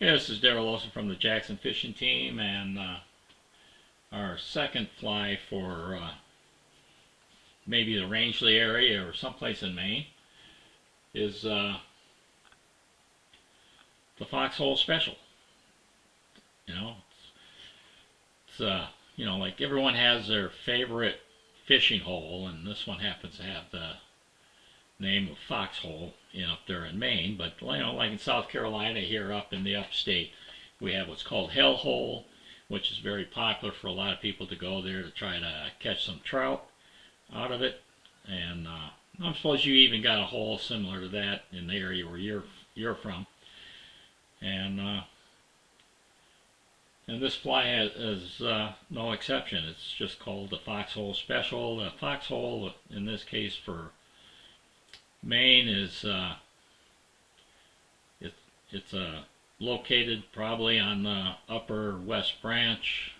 Yeah, this is Daryl Olson from the Jackson Fishing Team, and our second fly for maybe the Rangeley area or someplace in Maine is the Foxhole Special. You know, it's like everyone has their favorite fishing hole, and this one happens to have the name of Foxhole up there in Maine. But like in South Carolina, here up in the upstate, we have what's called Hell Hole, which is very popular for a lot of people to go there to try to catch some trout out of it. And I suppose you even got a hole similar to that in the area where you're from. And this fly is no exception. It's just called the Foxhole Special. The Foxhole, in this case for Maine, is it's located probably on the upper West Branch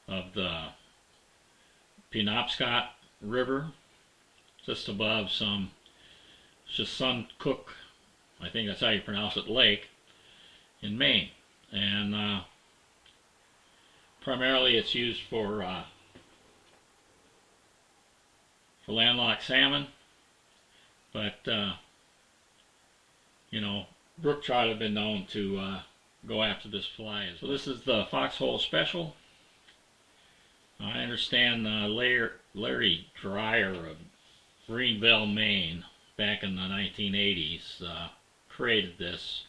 of the Penobscot River, just above some Chesuncook, I think that's how you pronounce it, lake in Maine. And primarily it's used for landlocked salmon, but brook trout have been known to go after this fly. So this is the Foxhole Special. I understand Larry Dryer of Greenville, Maine, back in the 1980s, created this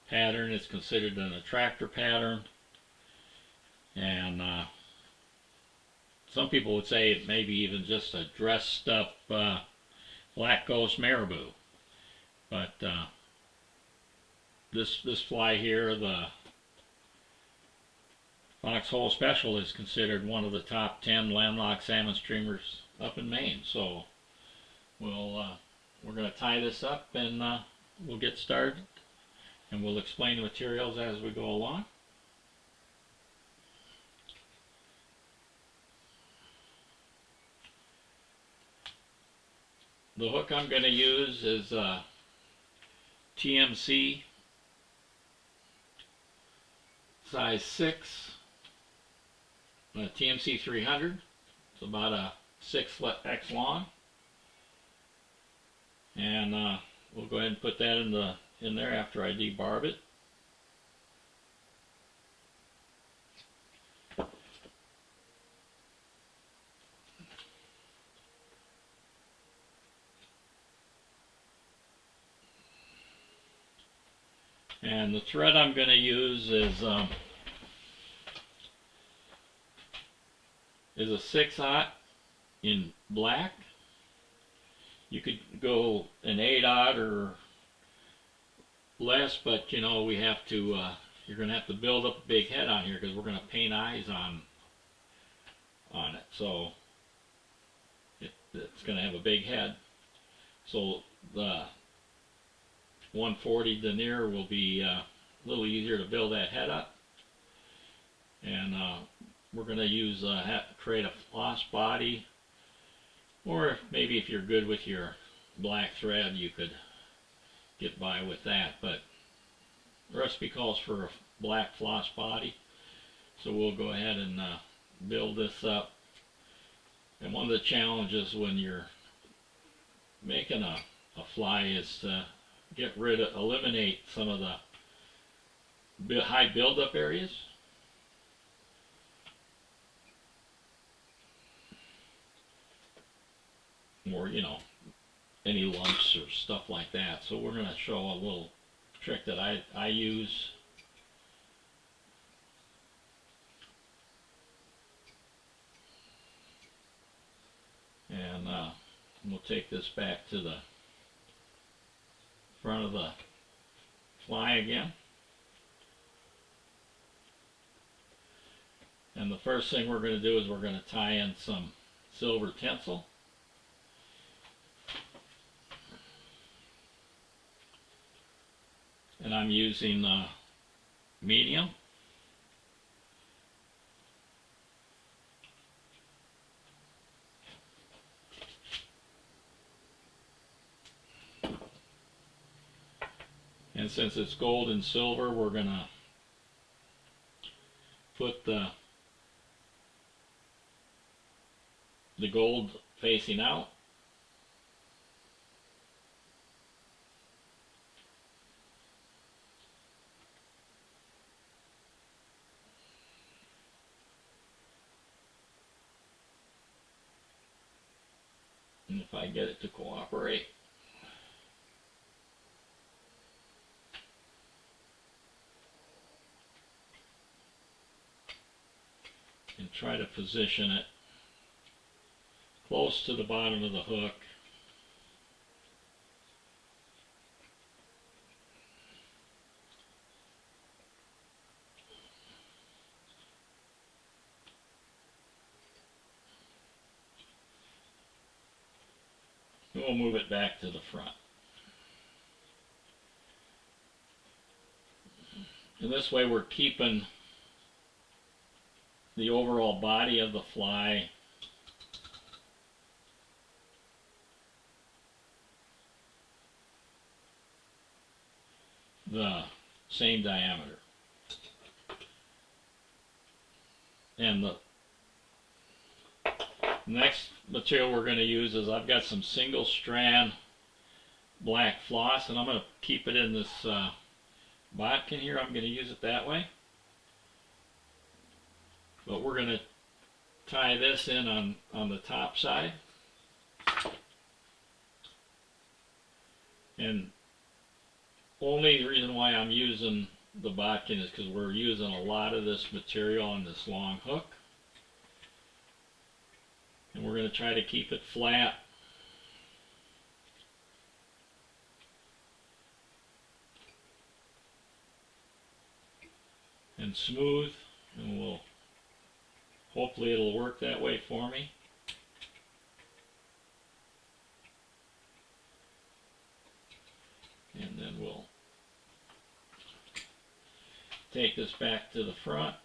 pattern. It's considered an attractor pattern, and some people would say it may be even just a dressed up Black Ghost Marabou. But this fly here, the Foxhole Special, is considered one of the top 10 landlocked salmon streamers up in Maine. So we're going to tie this up, and we'll get started, and we'll explain the materials as we go along. The hook I'm going to use is TMC size 6, TMC 300. It's about a 6X long, and we'll go ahead and put that in there after I debarb it. And the thread I'm going to use is a 6/0 in black. You could go an 8/0 or less, but we have to. You're going to have to build up a big head on here because we're going to paint eyes on it. So it's going to have a big head. So the 140 denier will be a little easier to build that head up, and we're going to use create a floss body, or maybe if you're good with your black thread you could get by with that, but the recipe calls for a black floss body, so we'll go ahead and build this up. And one of the challenges when you're making a fly is to eliminate some of the high buildup areas. Or, any lumps or stuff like that. So we're going to show a little trick that I use. And we'll take this back to the front of the fly again. And the first thing we're going to do is we're going to tie in some silver tinsel. And I'm using medium. And since it's gold and silver, we're gonna put the gold facing out. And if I get it to cooperate. And try to position it close to the bottom of the hook. We'll move it back to the front. And this way we're keeping the overall body of the fly the same diameter. And the next material we're going to use is, I've got some single strand black floss, and I'm going to keep it in this bodkin here. I'm going to use it that way. But we're going to tie this in on the top side. And only the reason why I'm using the bodkin is because we're using a lot of this material on this long hook. And we're going to try to keep it flat. And smooth, and hopefully it'll work that way for me. And then we'll take this back to the front.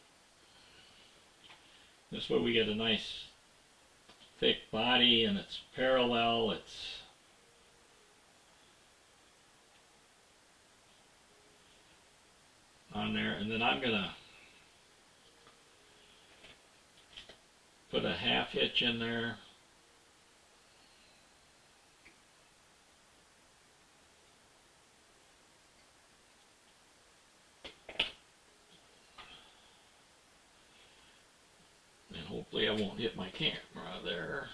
This way we get a nice thick body, and it's parallel, it's on there. And then I'm gonna put a half hitch in there. And hopefully I won't hit my camera there.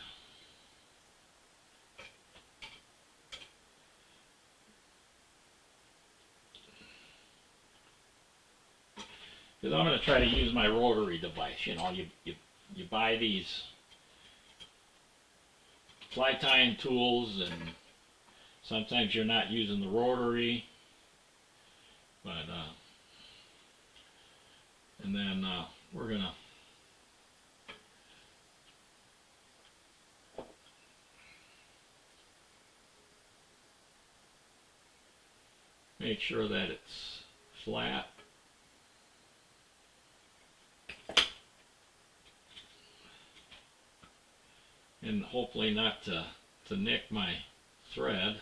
Because I'm going to try to use my rotary device. You know, you buy these fly tying tools, and sometimes you're not using the rotary, but and then we're gonna make sure that it's flat. And hopefully not to nick my thread.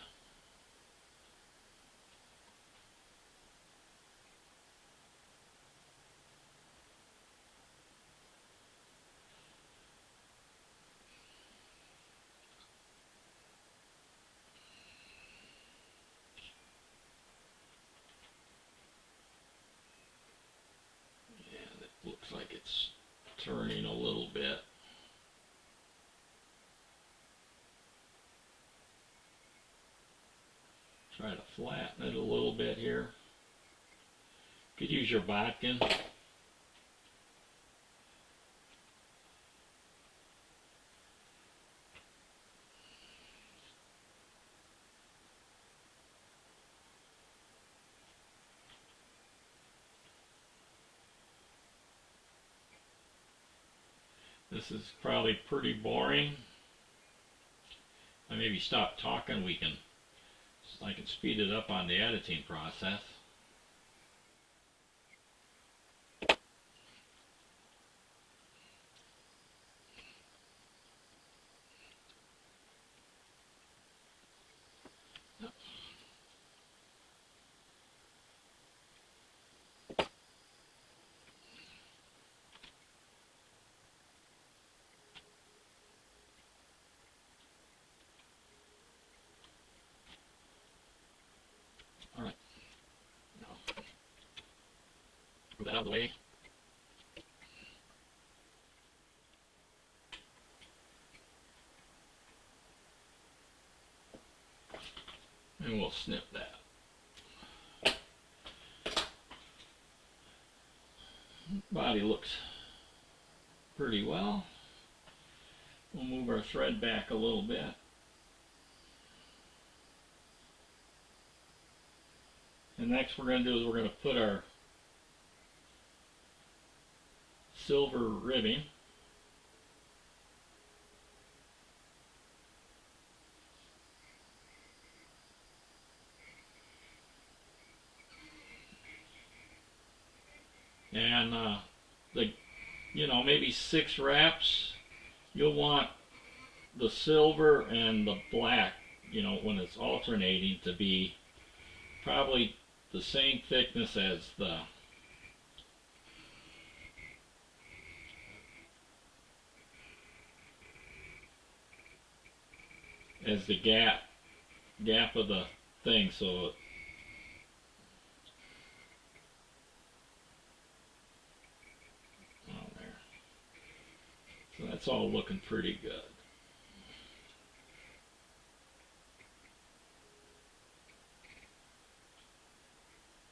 And it looks like it's turning a little bit. Try to flatten it a little bit here. Could use your bodkin. This is probably pretty boring. I maybe stop talking, I can speed it up on the editing process. that out of the way. And we'll snip that. Body looks pretty well. We'll move our thread back a little bit. And next we're going to do is we're going to put our silver ribbing and maybe 6 wraps. You'll want the silver and the black, when it's alternating, to be probably the same thickness as the gap of the thing, so there. So that's all looking pretty good.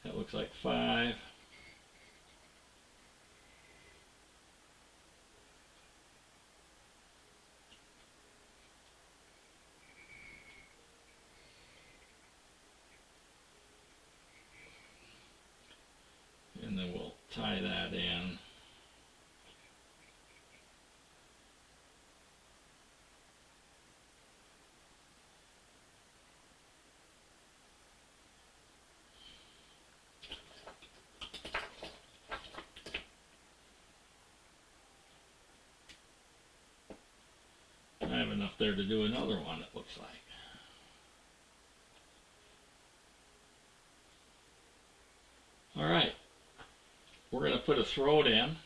That looks like 5. And then we'll tie that in. I have enough there to do another one, it looks like. Alright, we're going to put a throat in.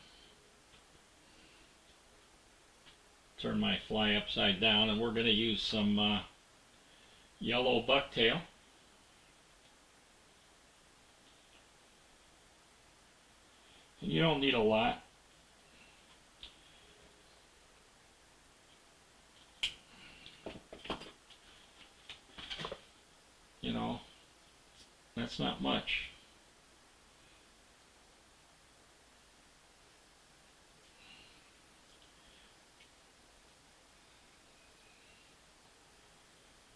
Turn my fly upside down, and we're going to use some yellow bucktail. And you don't need a lot. That's not much.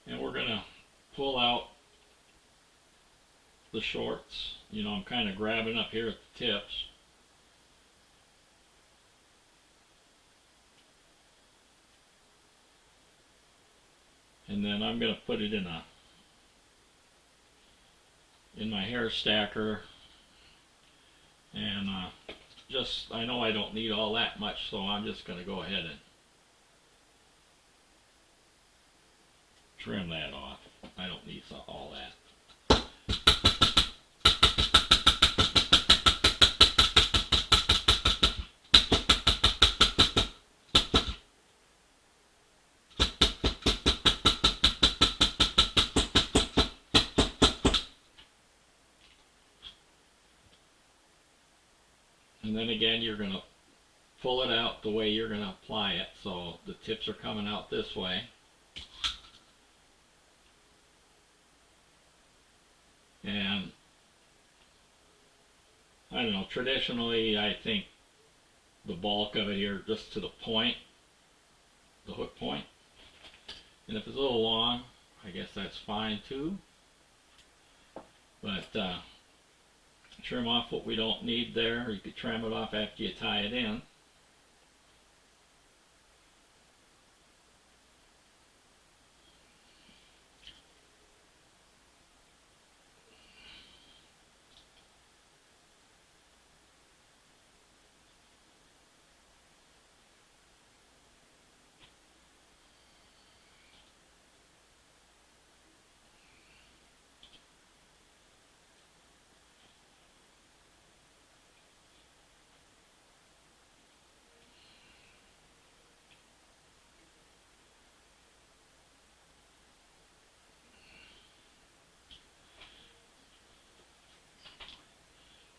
And we're going to pull out the shorts. I'm kind of grabbing up here at the tips. And then I'm going to put it in my hair stacker, and I know I don't need all that much, so I'm just going to go ahead and trim that off. I don't need all that. And then again, you're going to pull it out the way you're going to apply it, so the tips are coming out this way. And I don't know, traditionally I think the bulk of it here just to the point, the hook point. And if it's a little long, I guess that's fine too. But trim off what we don't need there, or you could trim it off after you tie it in.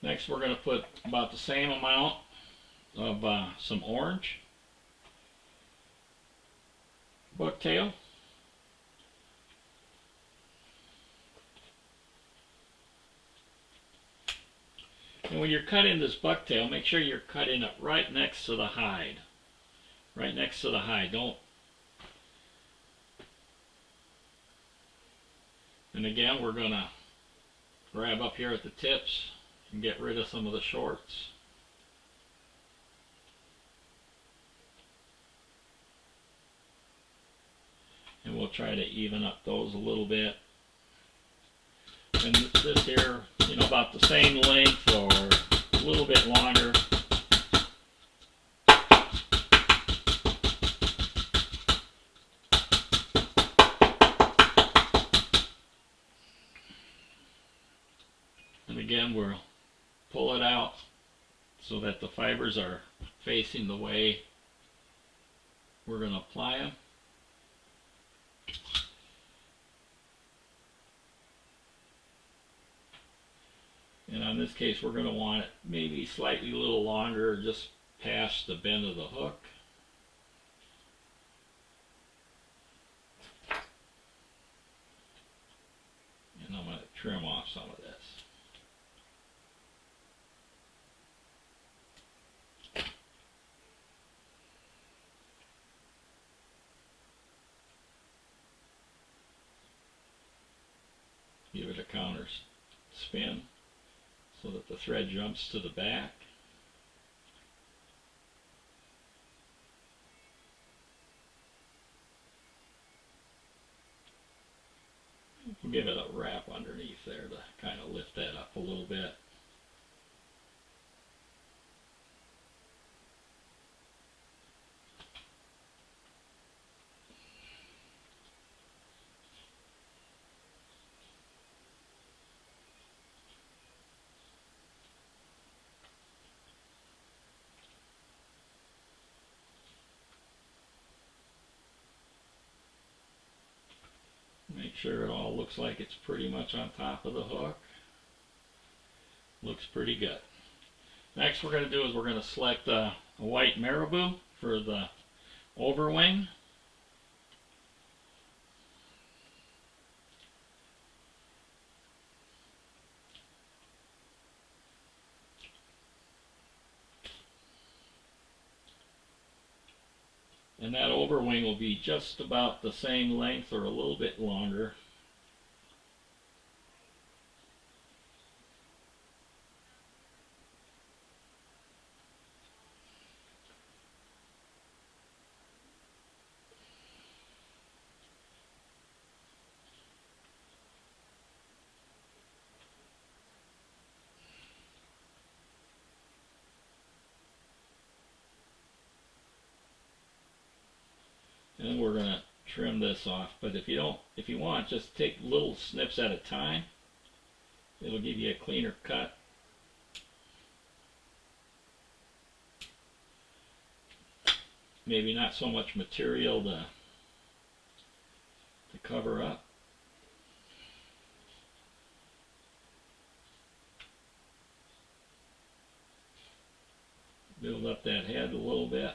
Next we're going to put about the same amount of some orange bucktail. And when you're cutting this bucktail, make sure you're cutting it right next to the hide. Right next to the hide. Don't. And again, we're going to grab up here at the tips and get rid of some of the shorts. And we'll try to even up those a little bit. And this here, you know, about the same length or a little bit longer. And again, we'll pull it out so that the fibers are facing the way we're going to apply them. And on this case, we're going to want it maybe slightly a little longer, just past the bend of the hook. And I'm going to trim off some of this. Give it a counter spin so that the thread jumps to the back. Give it a wrap underneath there to kind of lift that up a little bit. Make sure it all looks like it's pretty much on top of the hook. Looks pretty good. Next we're going to do is we're going to select a white marabou for the overwing. And that overwing will be just about the same length or a little bit longer. And we're going to trim this off, but if you want, just take little snips at a time. It'll give you a cleaner cut. Maybe not so much material to cover up. Build up that head a little bit.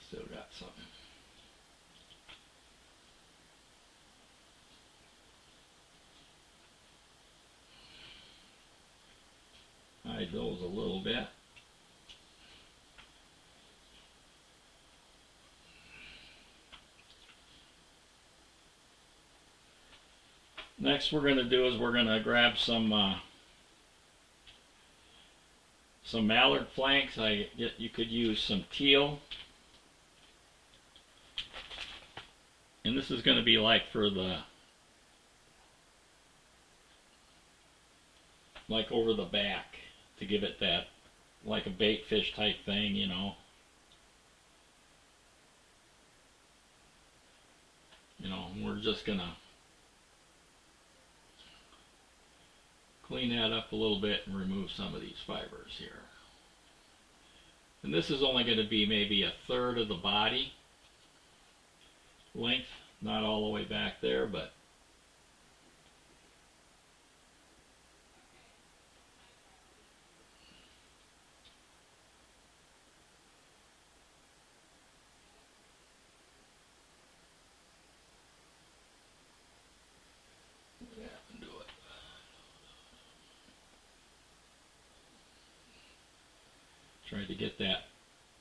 Still got something. Hide those a little bit. Next we're going to do is we're going to grab some mallard flanks. You could use some teal. And this is going to be like for the, like over the back, to give it that, like a bait fish type thing, you know. just gonna clean that up a little bit and remove some of these fibers here. And this is only going to be maybe a third of the body length, not all the way back there, but yeah, do it. Try to get that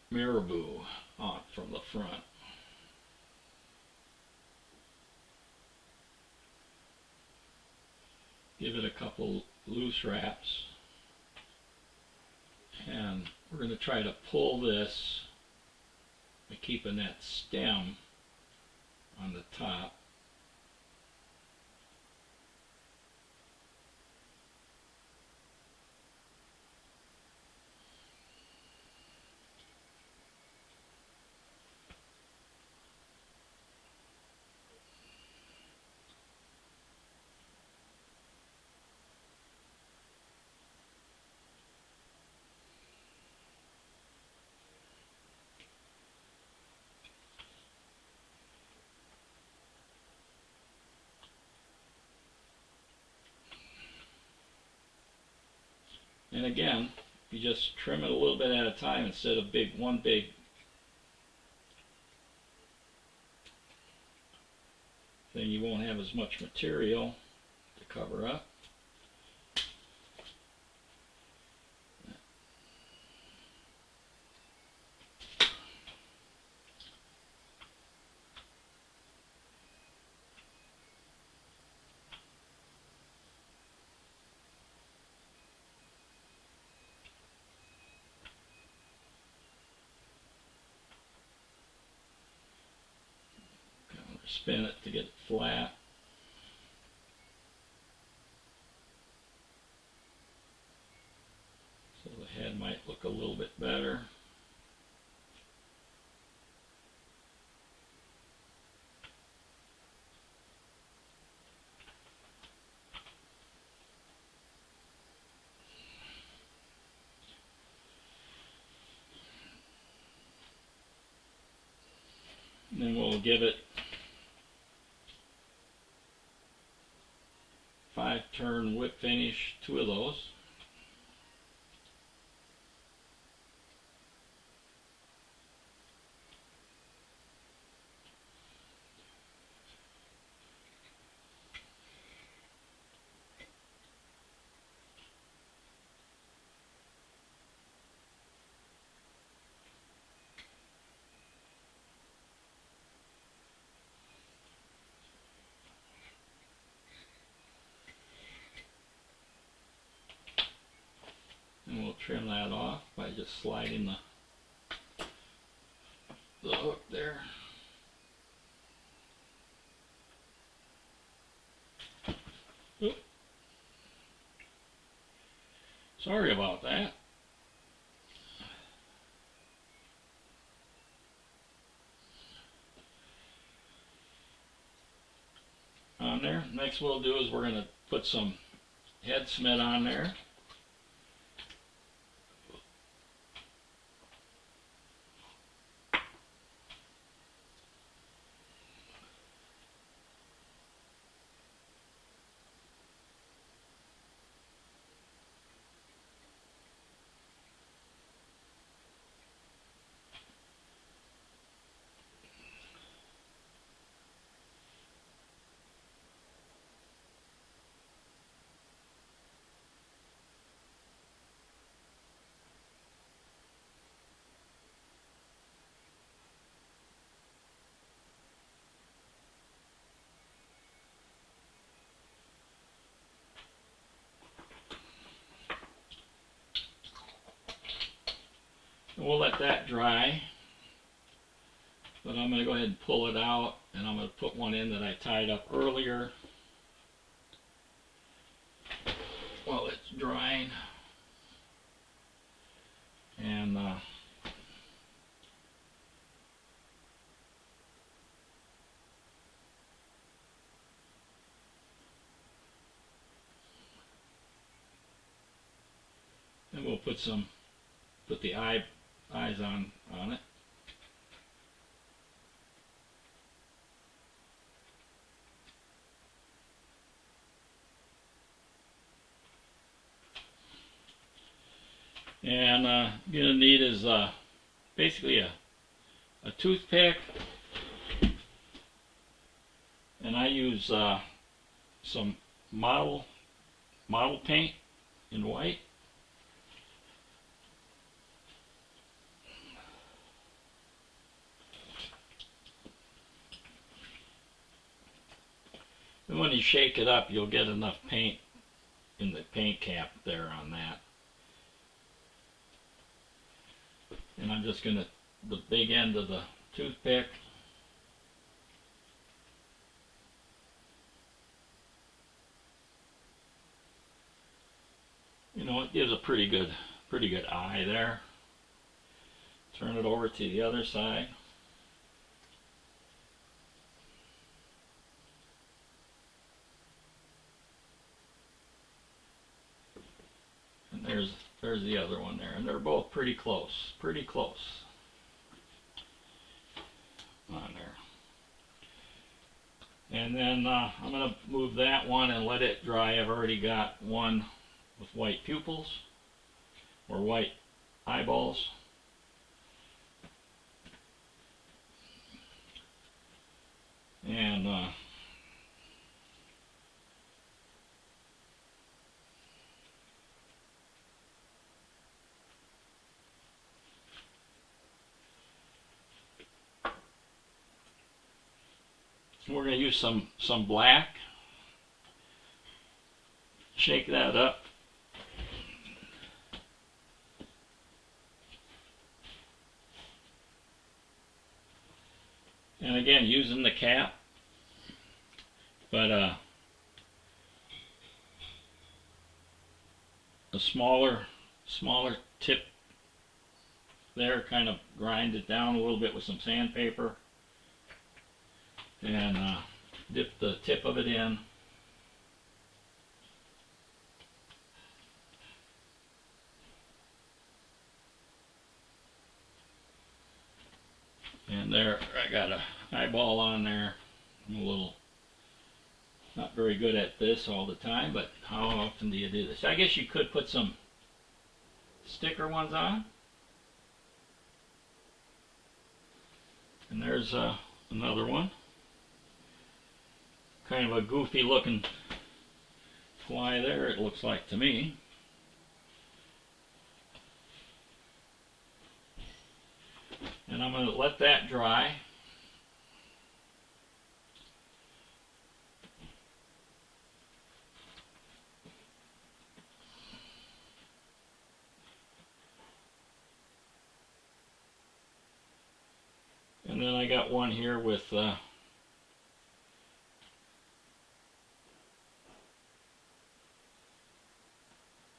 marabou on from the front. Give it a couple loose wraps, and we're going to try to pull this by keeping that stem on the top. And again, you just trim it a little bit at a time instead of one big thing. You won't have as much material to cover up. Spin it to get it flat. So the head might look a little bit better. And then we'll give it 5-turn whip finish, 2 of those. And we'll trim that off by just sliding the hook there. Oop. Sorry about that. On there. Next what we'll do is we're going to put some head cement on there. And we'll let that dry, but I'm going to go ahead and pull it out, and I'm going to put one in that I tied up earlier while it's drying. And And we'll put the eyes on it. And you're gonna need is basically a toothpick, and I use some model paint in white. And when you shake it up, you'll get enough paint in the paint cap there on that. And I'm just going to, the big end of the toothpick, you know, it gives a pretty good eye there. Turn it over to the other side. And there's the other one there, and they're both pretty close on there. And then I'm going to move that one and let it dry. I've already got one with white pupils or white eyeballs. And we're going to use some black. Shake that up. And again, using the cap, but a smaller tip there, kind of grind it down a little bit with some sandpaper. And dip the tip of it in. And there, I got an eyeball on there. I'm a little not very good at this all the time, but how often do you do this? I guess you could put some sticker ones on. And there's another one. Kind of a goofy looking fly there, it looks like to me. And I'm going to let that dry. And then I got one here with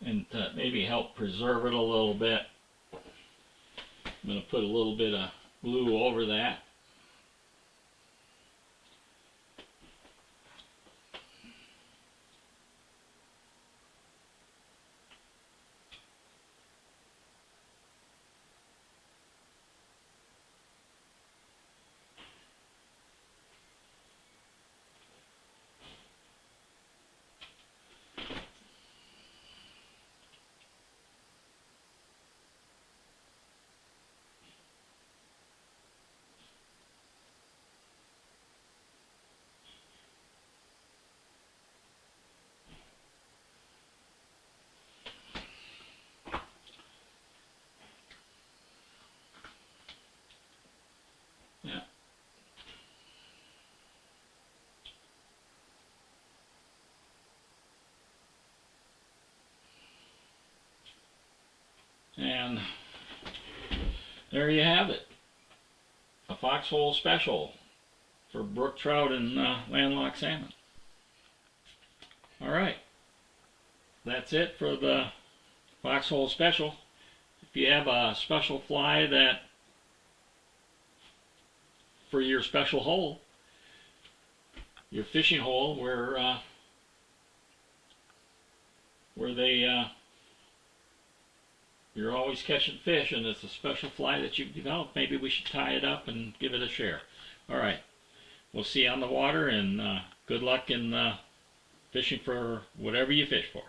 and to maybe help preserve it a little bit, I'm going to put a little bit of glue over that. Yeah. And there you have it. A foxhole special for brook trout and landlocked salmon. Alright. That's it for the foxhole special. If you have a special fly that for your special hole, your fishing hole where they you're always catching fish and it's a special fly that you've developed, maybe we should tie it up and give it a share. All right, we'll see you on the water, and good luck in fishing for whatever you fish for.